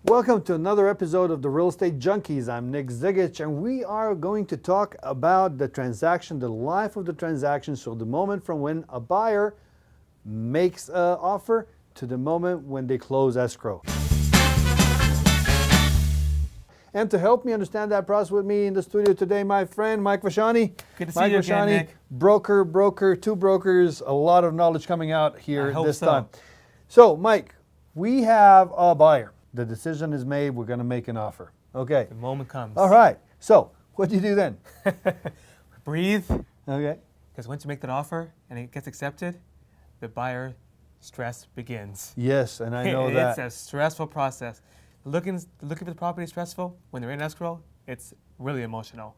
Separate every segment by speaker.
Speaker 1: Welcome to another episode of the Real Estate Junkies. I'm Nick Zigic, and we are going to talk about the transaction, the life of the transaction. So the moment from when a buyer makes an offer to the moment when they close escrow. And to help me understand that process with me in the studio today, my friend Mike Vachani.
Speaker 2: Good to see you again, Nick.
Speaker 1: Broker, two brokers, a lot of knowledge coming out here this time.
Speaker 2: So.
Speaker 1: So, Mike, we have a buyer. The decision is made. We're going to make an offer. Okay.
Speaker 2: The moment comes.
Speaker 1: All right. So, what do you do then?
Speaker 2: Breathe.
Speaker 1: Okay.
Speaker 2: Because once you make that offer and it gets accepted, the buyer stress begins.
Speaker 1: Yes, and I know that.
Speaker 2: It's a stressful process. Looking for the property is stressful. When they're in escrow, it's really emotional.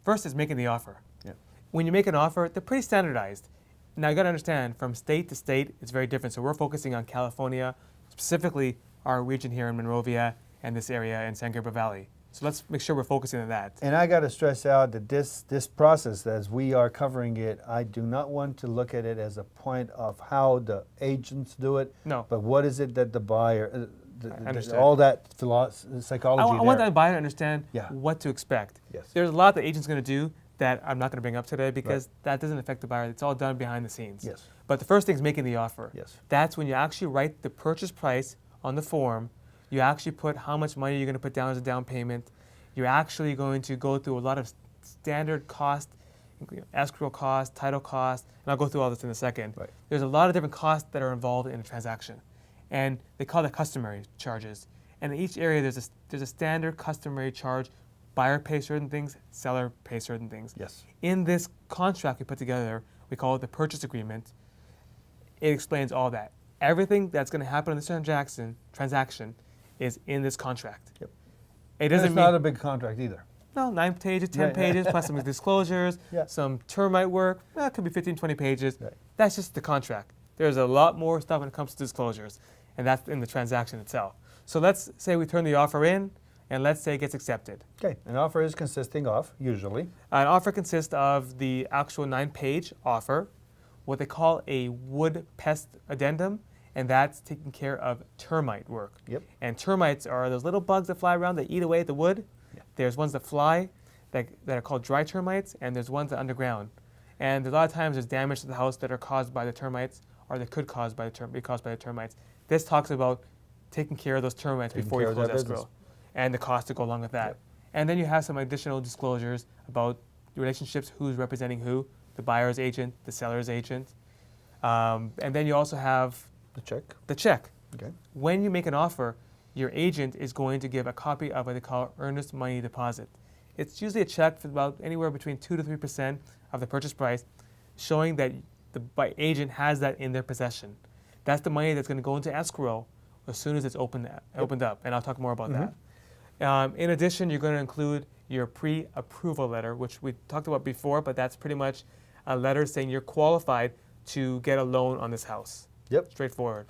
Speaker 2: First is making the offer.
Speaker 1: Yeah.
Speaker 2: When you make an offer, they're pretty standardized. Now you got to understand, from state to state, it's very different. So we're focusing on California, specifically our region here in Monrovia and this area in San Gabriel Valley. So let's make sure we're focusing on that.
Speaker 1: And I got to stress out that this process, as we are covering it, I do not want to look at it as a point of how the agents do it.
Speaker 2: No.
Speaker 1: But what is it that the buyer,
Speaker 2: understand.
Speaker 1: all that psychology
Speaker 2: I want that buyer to understand what to expect.
Speaker 1: Yes.
Speaker 2: There's a lot the agent's going to do that I'm not going to bring up today because that doesn't affect the buyer. It's all done behind the scenes.
Speaker 1: Yes.
Speaker 2: But the first thing is making the offer.
Speaker 1: Yes.
Speaker 2: That's when you actually write the purchase price on the form. You actually put how much money you're going to put down as a down payment. You're actually going to go through a lot of standard cost, escrow cost, title cost, and I'll go through all this in a second.
Speaker 1: Right.
Speaker 2: There's a lot of different costs that are involved in a transaction, and they call that customary charges. And in each area, there's a standard customary charge. Buyer pays certain things, seller pays certain things.
Speaker 1: Yes.
Speaker 2: In this contract we put together, we call it the purchase agreement. It explains all that. Everything that's going to happen in this transaction is in this contract.
Speaker 1: Yep.
Speaker 2: It doesn't
Speaker 1: it's
Speaker 2: mean
Speaker 1: not a big contract either.
Speaker 2: no, 9 pages, 10 pages, plus some disclosures, some termite work. Well, it could be 15, 20 pages.
Speaker 1: Right.
Speaker 2: That's just the contract. There's a lot more stuff when it comes to disclosures, and that's in the transaction itself. So let's say we turn the offer in, and let's say it gets accepted.
Speaker 1: Okay. An offer is consisting of, usually.
Speaker 2: An offer consists of the actual 9-page offer, what they call a wood pest addendum, and that's taking care of termite work.
Speaker 1: Yep.
Speaker 2: And termites are those little bugs that fly around that eat away at the wood. Yeah. There's ones that fly that are called dry termites, and there's ones that are underground. And a lot of times there's damage to the house that are caused by the termites, or that could be caused by the termites. This talks about taking care of those termites before you close escrow, and the cost to go along with that. Yep. And then you have some additional disclosures about the relationships, who's representing who, the buyer's agent, the seller's agent. And then you also have the check. Okay. When you make an offer, your agent is going to give a copy of what they call earnest money deposit. It's usually a check for about anywhere between 2 to 3% of the purchase price, showing that the agent has that in their possession. That's the money that's going to go into escrow as soon as it's opened up, and I'll talk more about that. In addition, you're going to include your pre-approval letter, which we talked about before, but that's pretty much a letter saying you're qualified to get a loan on this house.
Speaker 1: Yep.
Speaker 2: Straightforward.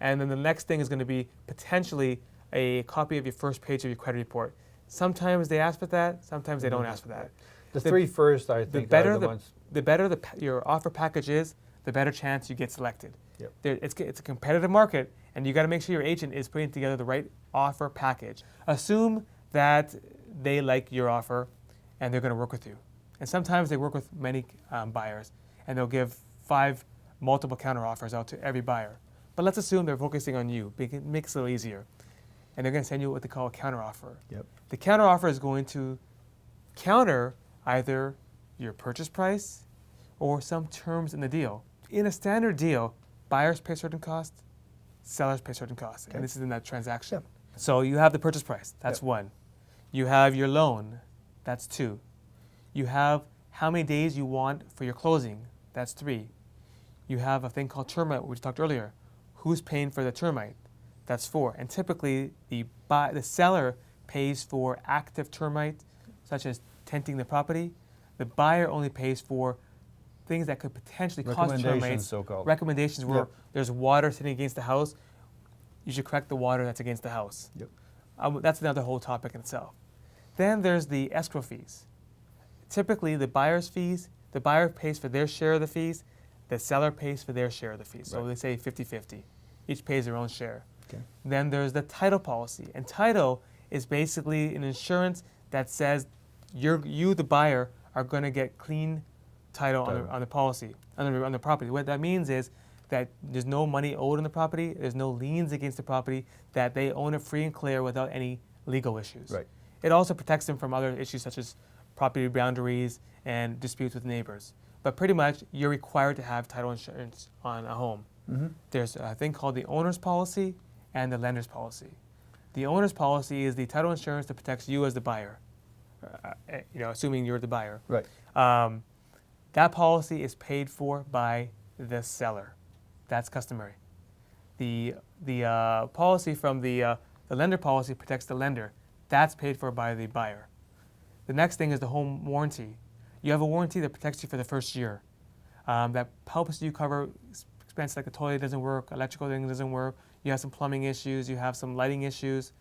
Speaker 2: And then the next thing is going to be potentially a copy of your first page of your credit report. Sometimes they ask for that, sometimes they don't ask for that.
Speaker 1: The three first, I think, are the ones.
Speaker 2: The better your offer package is, the better chance you get selected.
Speaker 1: Yep.
Speaker 2: It's a competitive market, and you got to make sure your agent is putting together the right offer package. Assume that they like your offer, and they're going to work with you. And sometimes they work with many buyers, and they'll give 5 multiple counter offers out to every buyer. But let's assume they're focusing on you. It makes it a little easier. And they're going to send you what they call a counter offer. Yep. The counter offer is going to counter either your purchase price or some terms in the deal. In a standard deal, buyers pay certain costs, sellers pay certain costs. Okay. And this is in that transaction. Yep. So you have the purchase price. That's 1. You have your loan. That's 2. You have how many days you want for your closing. That's 3. You have a thing called termite, which we talked earlier. Who's paying for the termite? That's 4. And typically, the seller pays for active termite, such as tenting the property. The buyer only pays for things that could potentially cause termites.
Speaker 1: So-called.
Speaker 2: Recommendations where there's water sitting against the house. You should correct the water that's against the house. Yep. That's another whole topic in itself. Then there's the escrow fees. Typically, the buyer's fees, the buyer pays for their share of the fees, the seller pays for their share of the fees. So they say 50-50. Each pays their own share.
Speaker 1: Okay.
Speaker 2: Then there's the title policy. And title is basically an insurance that says you, the buyer, are going to get clean title on the policy, on the property. What that means is that there's no money owed on the property, there's no liens against the property, that they own it free and clear without any legal issues.
Speaker 1: Right.
Speaker 2: It also protects them from other issues such as property boundaries and disputes with neighbors. But pretty much, you're required to have title insurance on a home.
Speaker 1: Mm-hmm.
Speaker 2: There's a thing called the owner's policy and the lender's policy. The owner's policy is the title insurance that protects you as the buyer, assuming you're the buyer.
Speaker 1: Right.
Speaker 2: That policy is paid for by the seller. That's customary. The policy from the lender policy protects the lender. That's paid for by the buyer. The next thing is the home warranty. You have a warranty that protects you for the first year. That helps you cover expenses like the toilet doesn't work, electrical thing doesn't work, you have some plumbing issues, you have some lighting issues,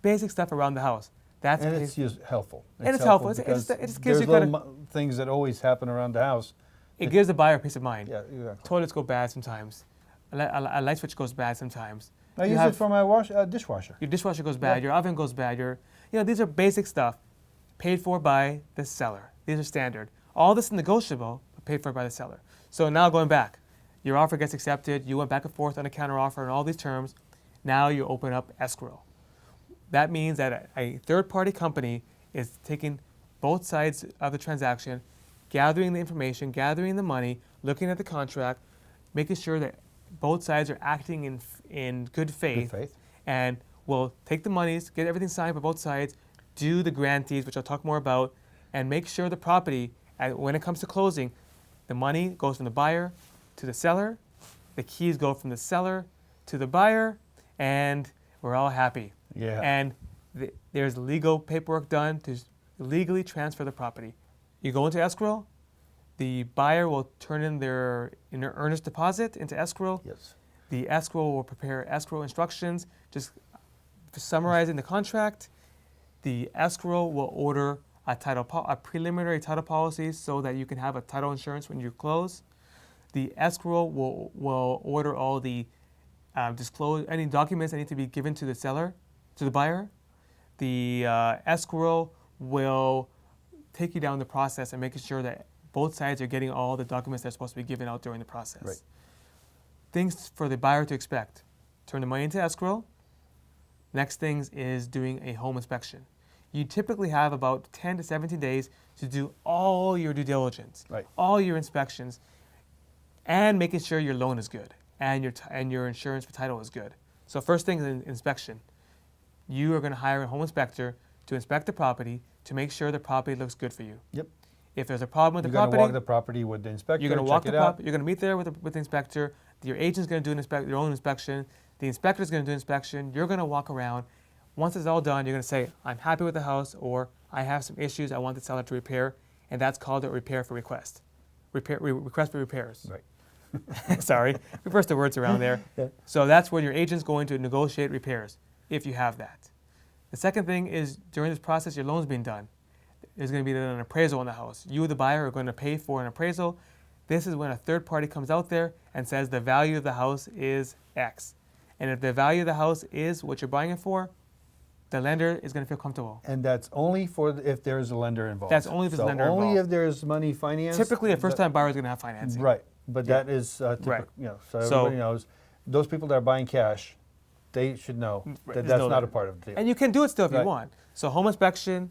Speaker 2: basic stuff around the house. That's
Speaker 1: and it's helpful.
Speaker 2: It's helpful. It just gives you kind
Speaker 1: of things that always happen around the house.
Speaker 2: It gives the buyer peace of mind.
Speaker 1: Yeah, exactly.
Speaker 2: Toilets go bad sometimes. A light switch goes bad sometimes.
Speaker 1: I use it for my dishwasher.
Speaker 2: Your dishwasher goes bad. Your oven goes bad. These are basic stuff, paid for by the seller. These are standard. All this is negotiable, but paid for by the seller. So now going back, your offer gets accepted. You went back and forth on a counter offer and all these terms. Now you open up escrow. That means that a third-party company is taking both sides of the transaction, gathering the information, gathering the money, looking at the contract, making sure that both sides are acting in good faith. And will take the monies, get everything signed by both sides, do the grantees, which I'll talk more about, and make sure the property, when it comes to closing, the money goes from the buyer to the seller, the keys go from the seller to the buyer, and we're all happy.
Speaker 1: Yeah.
Speaker 2: And there's legal paperwork done to legally transfer the property. You go into escrow, the buyer will turn in their earnest deposit into escrow.
Speaker 1: Yes.
Speaker 2: The escrow will prepare escrow instructions, just summarizing the contract. The escrow will order a preliminary title policy so that you can have a title insurance when you close. The escrow will order all the disclose any documents that need to be given to the seller, to the buyer. The escrow will take you down the process and making sure that both sides are getting all the documents that are supposed to be given out during the process.
Speaker 1: Right.
Speaker 2: Things for the buyer to expect: turn the money into escrow. Next things is doing a home inspection. You typically have about 10 to 17 days to do all your due diligence,
Speaker 1: right,
Speaker 2: all your inspections, and making sure your loan is good and your insurance for title is good. So first thing is inspection. You are going to hire a home inspector to inspect the property to make sure the property looks good for you.
Speaker 1: Yep.
Speaker 2: If there's a problem with the property,
Speaker 1: you're going to walk the property with the inspector.
Speaker 2: You're going to walk the
Speaker 1: property.
Speaker 2: You're going to meet there with the inspector. Your agent's going to do your own inspection. The inspector's going to do inspection. You're going to walk around. Once it's all done, you're going to say, "I'm happy with the house," or "I have some issues I want the seller to repair," and that's called a repair for request. Request for repairs.
Speaker 1: Right.
Speaker 2: Sorry, we reversed the words around there.
Speaker 1: Yeah.
Speaker 2: So that's where your agent's going to negotiate repairs, if you have that. The second thing is, during this process, your loan's being done. There's going to be an appraisal on the house. You, the buyer, are going to pay for an appraisal. This is when a third party comes out there and says the value of the house is X. And if the value of the house is what you're buying it for, the lender is going to feel comfortable.
Speaker 1: And that's only for if there's a lender involved.
Speaker 2: That's only if there's a lender involved.
Speaker 1: Only if there's money financed.
Speaker 2: Typically, a first-time buyer is going to have financing.
Speaker 1: Right. But that is typical.
Speaker 2: Right.
Speaker 1: So everybody knows. Those people that are buying cash, they should know that that's not a part of the deal.
Speaker 2: And you can do it still if you want. So home inspection,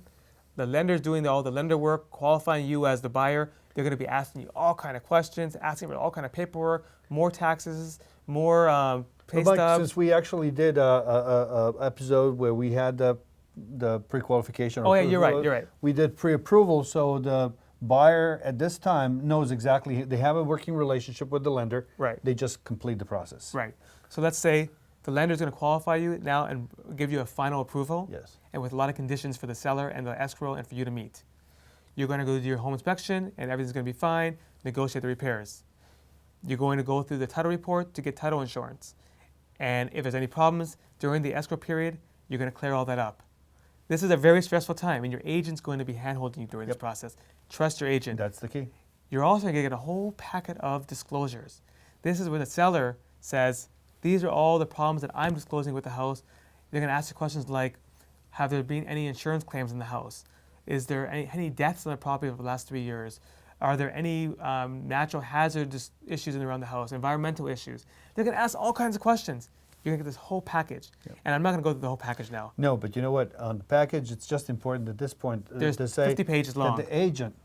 Speaker 2: the lender's doing all the lender work, qualifying you as the buyer. They're going to be asking you all kind of questions, asking for all kind of paperwork, more taxes, more pay stubs.
Speaker 1: Since we actually did a episode where we had the pre-qualification.
Speaker 2: Oh yeah, you're right.
Speaker 1: We did pre-approval, so the buyer at this time knows exactly. They have a working relationship with the lender.
Speaker 2: Right.
Speaker 1: They just complete the process.
Speaker 2: Right. So let's say the lender's going to qualify you now and give you a final approval.
Speaker 1: Yes.
Speaker 2: And with a lot of conditions for the seller and the escrow and for you to meet. You're going to go do your home inspection and everything's going to be fine. Negotiate the repairs. You're going to go through the title report to get title insurance. And if there's any problems during the escrow period, you're going to clear all that up. This is a very stressful time, and your agent's going to be hand-holding you during this process. Trust your agent.
Speaker 1: That's the key.
Speaker 2: You're also going to get a whole packet of disclosures. This is where the seller says, These are all the problems that I'm disclosing with the house. They're going to ask you questions like, have there been any insurance claims in the house? Is there any deaths on the property over the last 3 years? Are there any natural hazardous issues around the house, environmental issues? They're going to ask all kinds of questions. You're going to get this whole package. Yep. And I'm not going to go through the whole package now.
Speaker 1: No, but you know what? On the package, it's just important at this point
Speaker 2: There's
Speaker 1: to say
Speaker 2: 50 pages long.
Speaker 1: that the agent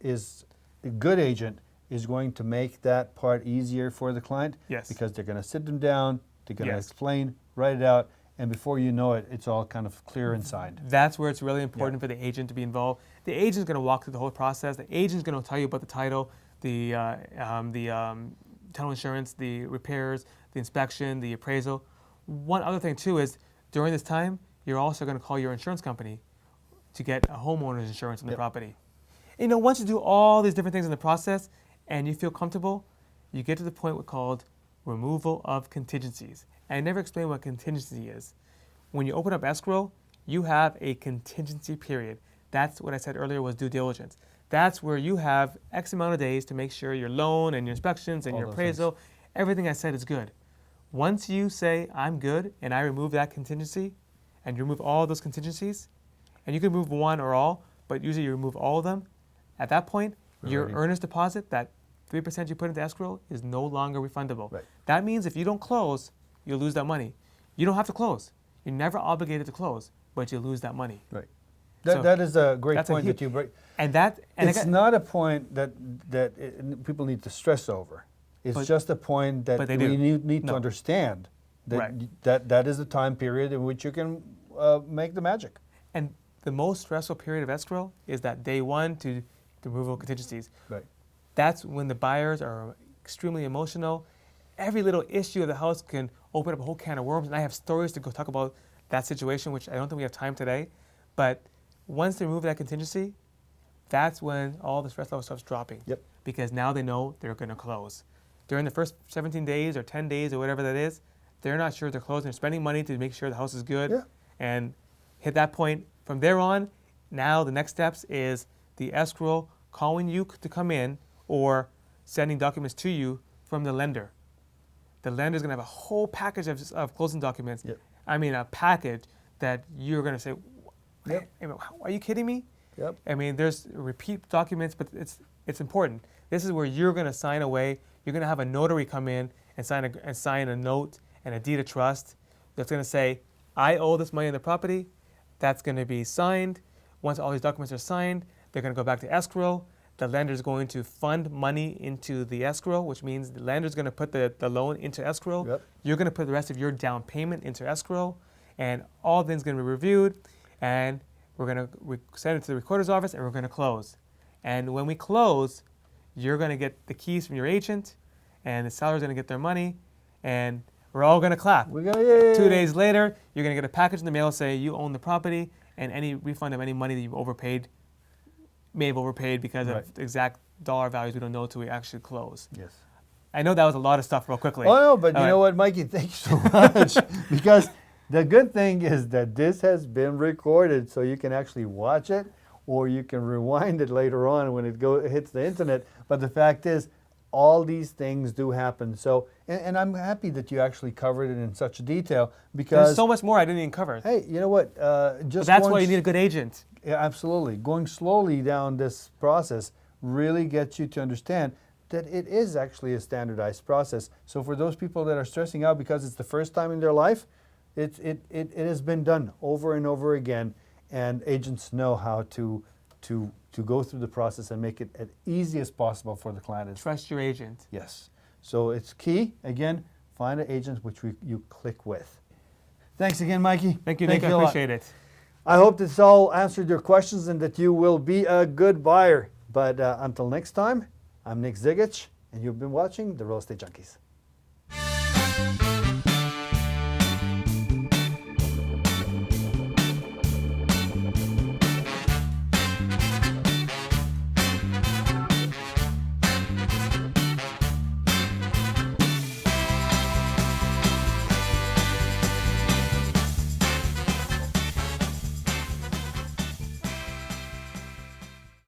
Speaker 1: is a good agent is going to make that part easier for the client.
Speaker 2: Yes.
Speaker 1: Because they're going to sit them down, they're going to
Speaker 2: Yes.
Speaker 1: explain, write it out, and before you know it, it's all kind of clear and signed.
Speaker 2: That's where it's really important for the agent to be involved. The agent's going to walk through the whole process. The agent's going to tell you about the title, the title insurance, the repairs, the inspection, the appraisal. One other thing too is during this time, you're also going to call your insurance company to get a homeowner's insurance on the property. You know, once you do all these different things in the process and you feel comfortable, you get to the point called removal of contingencies. And I never explained what contingency is. When you open up escrow, you have a contingency period. That's what I said earlier was due diligence. That's where you have X amount of days to make sure your loan and your inspections and your appraisal, everything I said is good. Once you say, I'm good, and I remove that contingency, and you remove all those contingencies, and you can remove one or all, but usually you remove all of them, at that point, your earnest deposit, that 3% you put into escrow, is no longer refundable.
Speaker 1: Right.
Speaker 2: That means if you don't close, you'll lose that money. You don't have to close. You're never obligated to close, but you lose that money.
Speaker 1: Right.
Speaker 2: So
Speaker 1: That is a great point that you bring.
Speaker 2: And
Speaker 1: it's not a point that people need to stress over. It's just a point that we need to understand that is the time period in which you can make the magic.
Speaker 2: And the most stressful period of escrow is that day one to the removal of contingencies.
Speaker 1: Right.
Speaker 2: That's when the buyers are extremely emotional. Every little issue of the house can open up a whole can of worms, and I have stories to go talk about that situation, which I don't think we have time today. But once they remove that contingency, that's when all the stress level starts dropping.
Speaker 1: Yep.
Speaker 2: Because now they know they're going to close. During the first 17 days or 10 days or whatever that is, they're not sure they're closing. They're spending money to make sure the house is good.
Speaker 1: Yeah.
Speaker 2: And hit that point. From there on, now the next steps is the escrow calling you to come in or sending documents to you from the lender. The lender is going to have a whole package of closing documents.
Speaker 1: Yep.
Speaker 2: I mean, a package that you're going to say,
Speaker 1: Yep.
Speaker 2: are you kidding me?
Speaker 1: Yep.
Speaker 2: I mean, there's repeat documents, but it's important. This is where you're going to sign away. You're going to have a notary come in and sign a note and a deed of trust that's going to say, I owe this money on the property. That's going to be signed. Once all these documents are signed, they're going to go back to escrow. The lender is going to fund money into the escrow, which means the lender is going to put the loan into escrow.
Speaker 1: Yep.
Speaker 2: You're going to put the rest of your down payment into escrow, and all things going to be reviewed, and we're going to send it to the recorder's office, and we're going to close. And when we close, you're going to get the keys from your agent, and the seller's going to get their money, and we're all going to clap.
Speaker 1: We're gonna, yay.
Speaker 2: 2 days later, you're going to get a package in the mail saying you own the property, and any refund of any money that you've overpaid, may have overpaid because of exact dollar values we don't know until we actually close.
Speaker 1: Yes.
Speaker 2: I know that was a lot of stuff real quickly.
Speaker 1: Oh, no, but you know what, Mikey? Thank you so much. Because the good thing is that this has been recorded, so you can actually watch it, or you can rewind it later on when it hits the internet. But the fact is, all these things do happen. So, and I'm happy that you actually covered it in such detail because
Speaker 2: there's so much more I didn't even cover.
Speaker 1: Hey, you know what?
Speaker 2: But that's why you need a good agent.
Speaker 1: Yeah, absolutely. Going slowly down this process really gets you to understand that it is actually a standardized process. So for those people that are stressing out because it's the first time in their life, it has been done over and over again, and agents know how to go through the process and make it as easy as possible for the client.
Speaker 2: Trust your agent.
Speaker 1: Yes. So it's key, again, find an agent which you click with. Thanks again, Mikey.
Speaker 2: Thank you, Nick. I appreciate it.
Speaker 1: I hope this all answered your questions and that you will be a good buyer. But until next time, I'm Nick Zigic, and you've been watching The Real Estate Junkies.